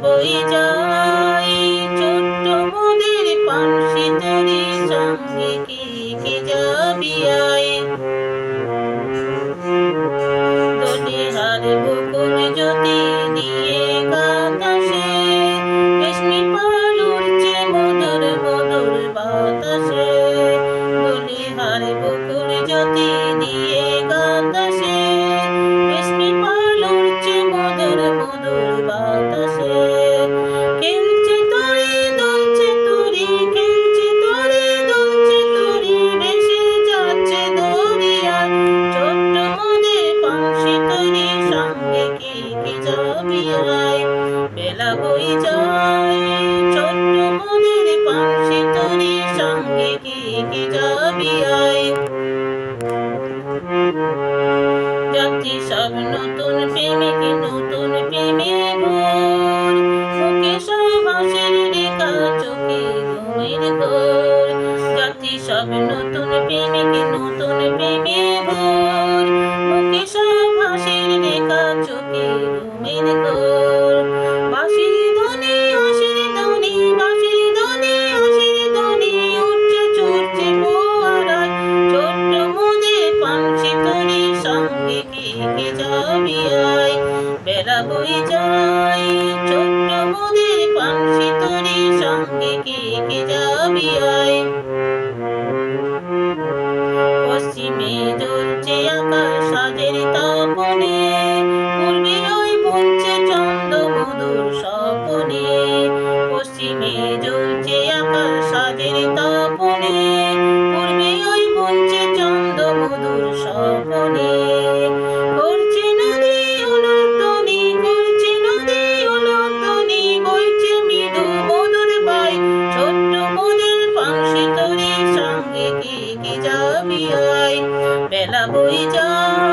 বই যায় ছোট্ট মোদের পানসি তরি সঙ্গে কি কি যাবি আয় দোলে হার বকুল জ্যোতি দিয়ে বাতাসে রেশমি পাল উড়ছে মধুর মধুর বাতাসে দোলে হার বকুল জ্যোতি দিয়ে বাতাসে রেশমি পাল উড়ছে মধুর মধুর বাতাসে খেলছে তরি দুলছে তরি খেলছে তরি দুলছে তরি ভেসে যাচ্ছে দরিয়ায় ছোট্ট মোদের পানসি তরি সঙ্গে কি কি যাবি আয় বেলা বই যায় ছোট্ট মোদের পানসি তরি সঙ্গে কি কি যাবি আয় যাত্রী সব নতুন প্রেমিক নতুন প্রেমে ভোর মুখে সব হাসির রেখা চোখে ঘুমের ঘোর যাত্রী সব নতুন প্রেমিক নতুন প্রেমে ভোর মুখে সব হাসির রেখা চোখে ঘুমের ঘোর বাঁশির ধ্বনি হাসির ধ্বনি বাঁশির ধ্বনি হাসির ধ্বনি উঠছে চড়ছে ফোয়ারায় ছোট্ট মোদের পানসি তরি সঙ্গে কি কি যাবি আয় বেলা বই যায় ছোট্ট মোদের পানসি তরি সঙ্গে কি কি যাবি আয় পশ্চিমে জ্বলছে আকাশ সাজের তাপনে পূর্বে ওই বুনছে চন্দ্র মধুর স্বপনে পশ্চিমে জ্বলছে আকাশ সাজের তাপনে পূর্বে ওই বুনছে চন্দ্র মধুর স্বপনে করছে নদী উলুধ্বনি করছে নদী উলুধ্বনি বইছে মৃদু মধুর বাই ছোট্ট মোদের পানসি তরি সঙ্গে কি কি যাবি আয় বেলা বই যায়